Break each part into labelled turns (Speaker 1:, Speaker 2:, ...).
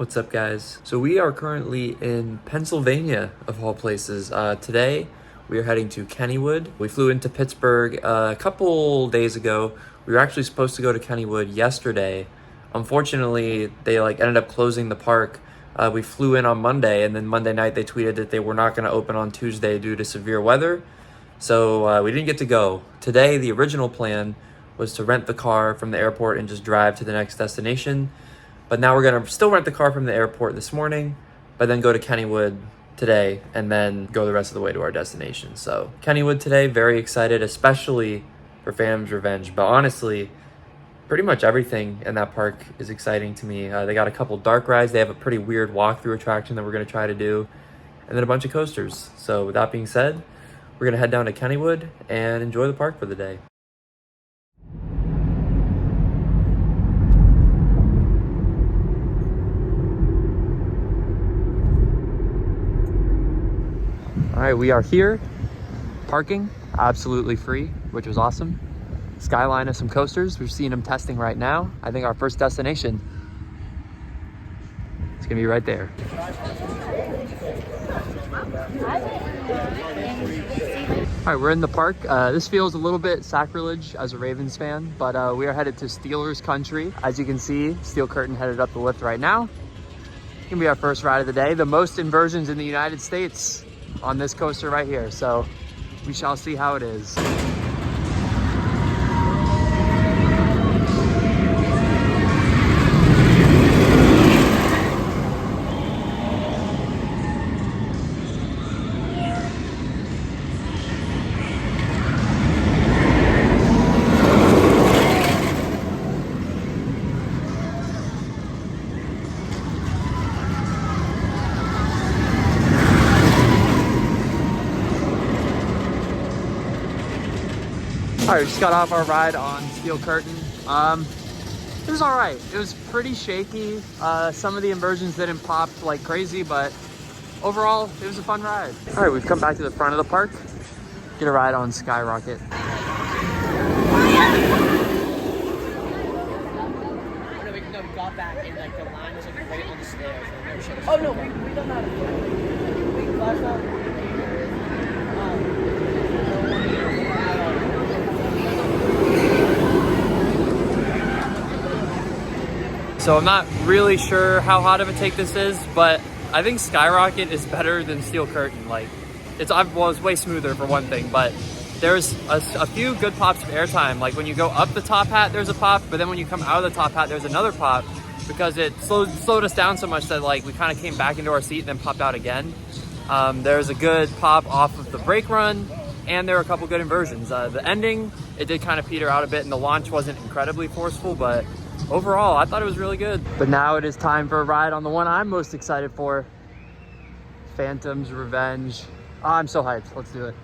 Speaker 1: What's up, guys? So we are currently in Pennsylvania, of all places. Today, we are heading to Kennywood. We flew into Pittsburgh a couple days ago. We were actually supposed to go to Kennywood yesterday. Unfortunately, they ended up closing the park. We flew in on Monday, and then Monday night they tweeted that they were not going to open on Tuesday due to severe weather. So we didn't get to go. Today, the original plan was to rent the car from the airport and just drive to the next destination. But now we're gonna still rent the car from the airport this morning, but then go to Kennywood today and then go the rest of the way to our destination. So Kennywood today, very excited, especially for Phantom's Revenge. But honestly, pretty much everything in that park is exciting to me. They got a couple dark rides. They have a pretty weird walkthrough attraction that we're gonna try to do, and then a bunch of coasters. So with that being said, we're gonna head down to Kennywood and enjoy the park for the day. All right, we are here, parking, absolutely free, which was awesome. Skyline of some coasters. We're seeing them testing right now. I think our first destination, it's gonna be right there. All right, we're in the park. This feels a little bit sacrilege as a Ravens fan, but we are headed to Steelers country. As you can see, Steel Curtain headed up the lift right now. It's gonna be our first ride of the day. The most inversions in the United States on this coaster right here, so we shall see how it is. All right, we just got off our ride on Steel Curtain. It was all right. It was pretty shaky. Some of the inversions didn't pop like crazy, but overall, it was a fun ride. All right, we've come back to the front of the park. Get a ride on Skyrocket.
Speaker 2: No, we got back and the line was right on the stairs. Oh no, we don't have it. We flashed out.
Speaker 1: So I'm not really sure how hot of a take this is, but I think Skyrocket is better than Steel Curtain. It's way smoother for one thing, but there's a few good pops of airtime. Like when you go up the top hat, there's a pop, but then when you come out of the top hat, there's another pop because it slowed us down so much that we kind of came back into our seat and then popped out again. There's a good pop off of the brake run, and there were a couple good inversions. The ending, it did kind of peter out a bit, and the launch wasn't incredibly forceful, but overall, I thought it was really good. But now it is time for a ride on the one I'm most excited for, Phantom's Revenge. Oh, I'm so hyped. Let's do it.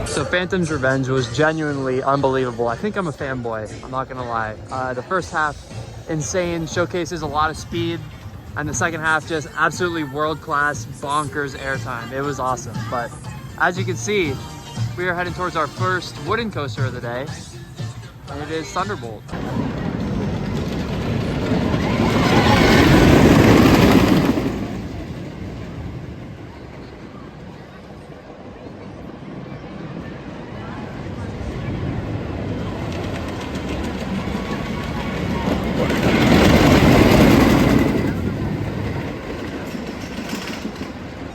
Speaker 1: So Phantom's Revenge was genuinely unbelievable. I think I'm a fanboy, I'm not gonna lie. The first half, insane, showcases a lot of speed, and the second half, just absolutely world-class, bonkers airtime. It was awesome, but as you can see, we are heading towards our first wooden coaster of the day, and it is Thunderbolt.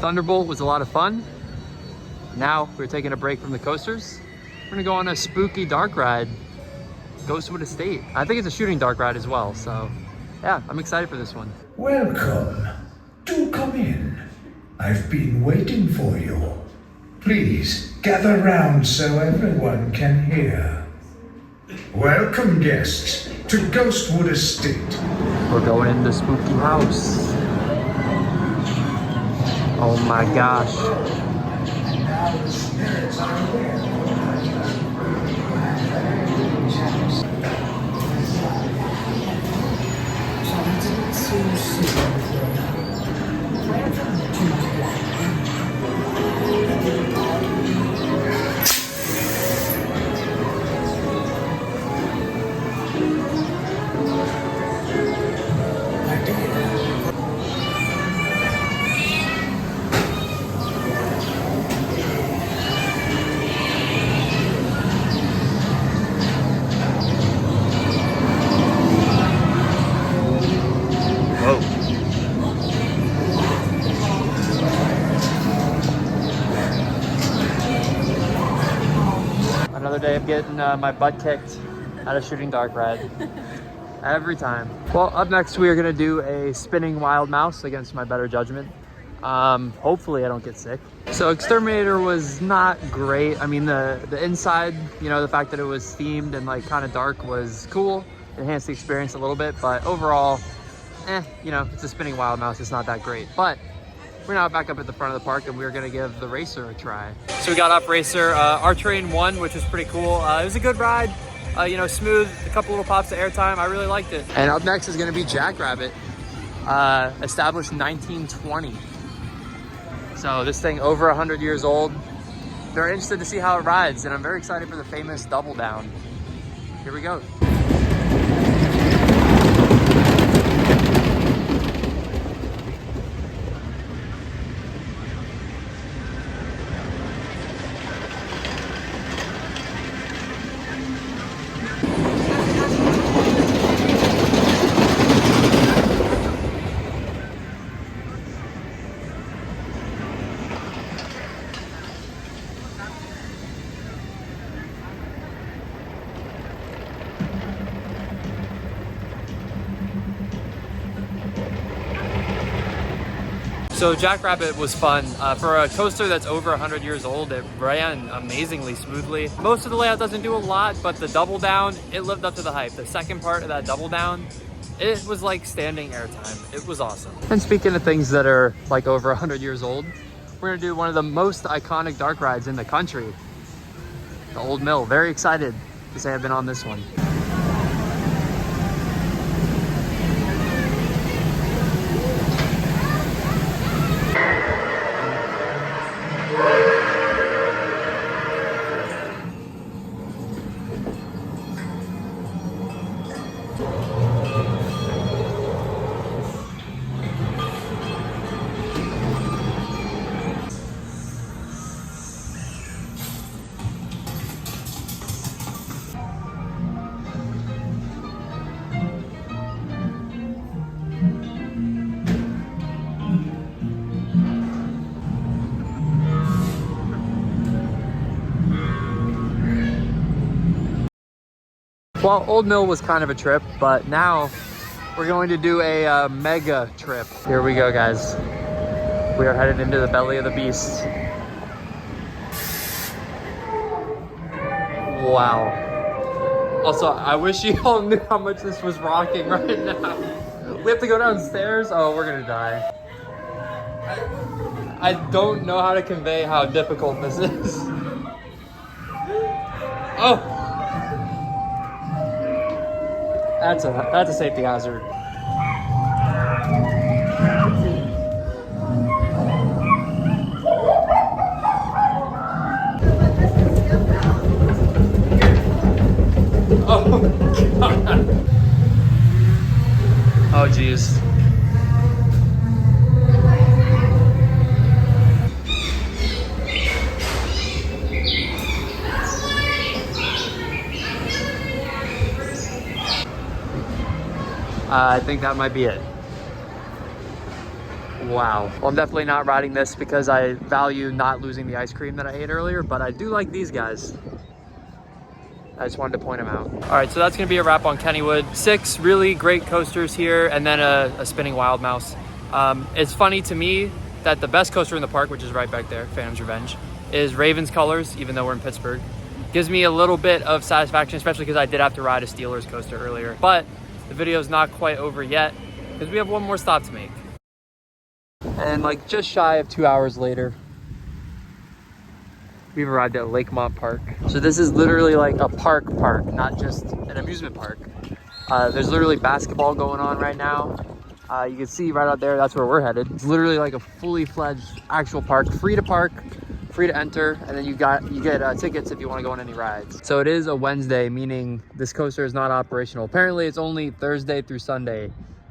Speaker 1: Thunderbolt was a lot of fun. Now we're taking a break from the coasters. We're gonna go on a spooky dark ride, Ghostwood Estate. I think it's a shooting dark ride as well, so yeah, I'm excited for this one.
Speaker 3: Welcome. Do come in. I've been waiting for you. Please gather round so everyone can hear. Welcome, guests, to Ghostwood Estate.
Speaker 1: We're going in the spooky house. Oh my gosh.
Speaker 3: And now the spirits are aware.
Speaker 1: Another day of getting my butt kicked at a shooting dark ride. Every time. Well, up next we are gonna do a spinning wild mouse against my better judgment. Hopefully I don't get sick. So Exterminator was not great. I mean, the inside, you know, the fact that it was themed and like kind of dark was cool. Enhanced the experience a little bit, but overall, you know, it's a spinning wild mouse. It's not that great, but we're now back up at the front of the park and we're gonna give the Racer a try. So we got up Racer. Our train won, which was pretty cool. It was a good ride, you know, smooth, a couple little pops of airtime. I really liked it. And up next is gonna be Jackrabbit, established 1920. So this thing over 100 years old. Very interested to see how it rides, and I'm very excited for the famous double down. Here we go. So Jackrabbit was fun. For a coaster that's over 100 years old, it ran amazingly smoothly. Most of the layout doesn't do a lot, but the double down, it lived up to the hype. The second part of that double down, it was like standing airtime. It was awesome. And speaking of things that are like over 100 years old, we're gonna do one of the most iconic dark rides in the country, the Old Mill. Very excited to say I've been on this one. Well, Old Mill was kind of a trip, but now we're going to do a mega trip. Here we go, guys. We are headed into the belly of the beast. Wow. Also, I wish you all knew how much this was rocking right now. We have to go downstairs. Oh, we're gonna die. I don't know how to convey how difficult this is. Oh. That's a safety hazard. Oh God. Oh geez. I think that might be it. Wow. Well, I'm definitely not riding this because I value not losing the ice cream that I ate earlier, but I do like these guys. I just wanted to point them out. All right, so that's gonna be a wrap on Kennywood. 6 really great coasters here, and then a spinning wild mouse. It's funny to me that the best coaster in the park, which is right back there, Phantom's Revenge, is Raven's Colors, even though we're in Pittsburgh. Gives me a little bit of satisfaction, especially because I did have to ride a Steelers coaster earlier. But the video is not quite over yet. because we have one more stop to make. And like just shy of 2 hours later, we've arrived at Lakemont Park. So this is literally like a park, not just an amusement park. There's literally basketball going on right now. You can see right out there, that's where we're headed. It's literally like a fully fledged actual park, free to park, free to enter, and then you get tickets if you want to go on any rides. So it is a Wednesday, meaning this coaster is not operational. Apparently it's only Thursday through Sunday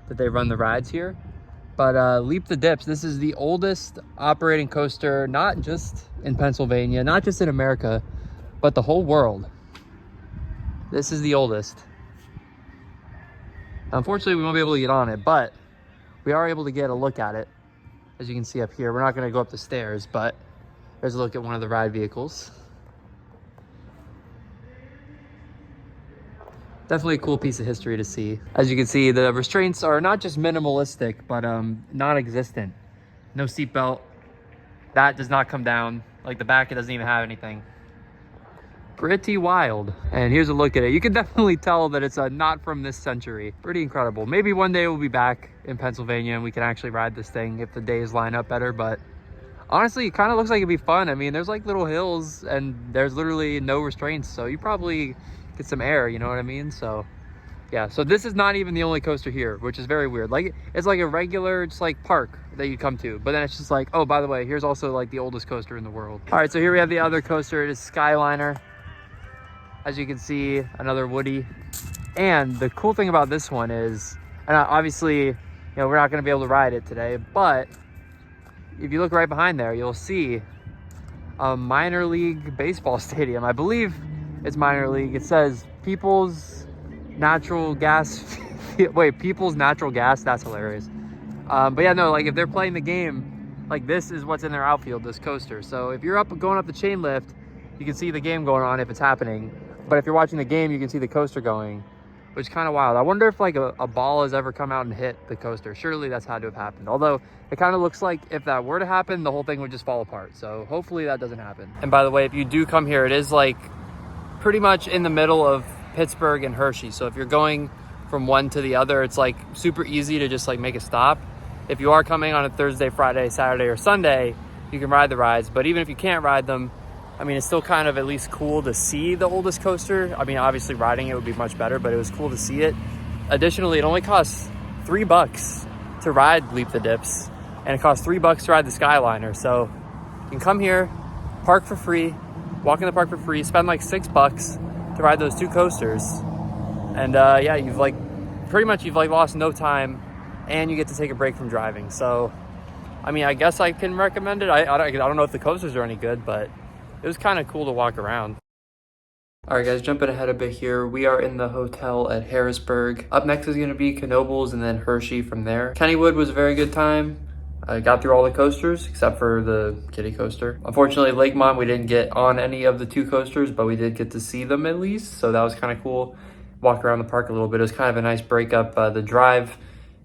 Speaker 1: that they run the rides here. But Leap the Dips, this is the oldest operating coaster, not just in Pennsylvania, not just in America, but the whole world. This is the oldest. Unfortunately, we won't be able to get on it, but we are able to get a look at it. As you can see up here, we're not gonna go up the stairs, but there's a look at one of the ride vehicles. Definitely a cool piece of history to see. As you can see, the restraints are not just minimalistic, but non-existent. No seatbelt. That does not come down. Like the back, it doesn't even have anything. Pretty wild. And here's a look at it. You can definitely tell that it's not from this century. Pretty incredible. Maybe one day we'll be back in Pennsylvania and we can actually ride this thing if the days line up better, but honestly, it kind of looks like it'd be fun. I mean, there's like little hills and there's literally no restraints, so you probably get some air, you know what I mean? So yeah, so this is not even the only coaster here, which is very weird. Like it's like a regular just like park that you come to, but then it's just like, oh, by the way, here's also like the oldest coaster in the world. All right, so here we have the other coaster. It is Skyliner. As you can see, another Woody. And the cool thing about this one is, and obviously, you know, we're not gonna be able to ride it today, but if you look right behind there, you'll see a minor league baseball stadium. I believe it's minor league. It says People's Natural Gas. Wait, People's Natural Gas. That's hilarious. But yeah, no, like if they're playing the game, like this is what's in their outfield, this coaster. So if you're going up the chain lift, you can see the game going on if it's happening. But if you're watching the game, you can see the coaster going, which is kind of wild. I wonder if like a ball has ever come out and hit the coaster. Surely that's had to have happened. Although it kind of looks like if that were to happen, the whole thing would just fall apart. So hopefully that doesn't happen. And by the way, if you do come here, it is like pretty much in the middle of Pittsburgh and Hershey. So if you're going from one to the other, it's like super easy to just like make a stop. If you are coming on a Thursday, Friday, Saturday, or Sunday, you can ride the rides. But even if you can't ride them, I mean, it's still kind of at least cool to see the oldest coaster. I mean, obviously riding it would be much better, but it was cool to see it. Additionally, it only costs $3 to ride Leap the Dips, and it costs $3 to ride the Skyliner. So you can come here, park for free, walk in the park for free, spend like $6 to ride those two coasters. And yeah, you've pretty much lost no time, and you get to take a break from driving. So, I mean, I guess I can recommend it. I don't know if the coasters are any good, but it was kind of cool to walk around. All right, guys, jumping ahead a bit here. We are in the hotel at Harrisburg. Up next is going to be Knoebels and then Hershey from there. Kennywood was a very good time. I got through all the coasters except for the kiddie coaster. Unfortunately, Lakemont, we didn't get on any of the two coasters, but we did get to see them at least. So that was kind of cool. Walked around the park a little bit. It was kind of a nice breakup. The drive,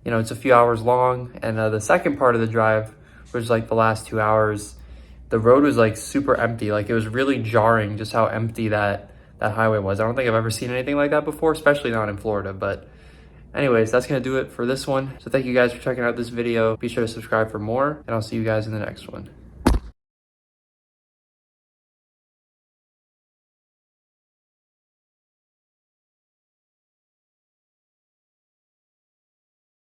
Speaker 1: you know, it's a few hours long. And the second part of the drive, which is like the last 2 hours, the road was like super empty. Like it was really jarring just how empty that highway was. I don't think I've ever seen anything like that before, especially not in Florida. But anyways, that's gonna do it for this one. So thank you guys for checking out this video. Be sure to subscribe for more, and I'll see you guys in the next one.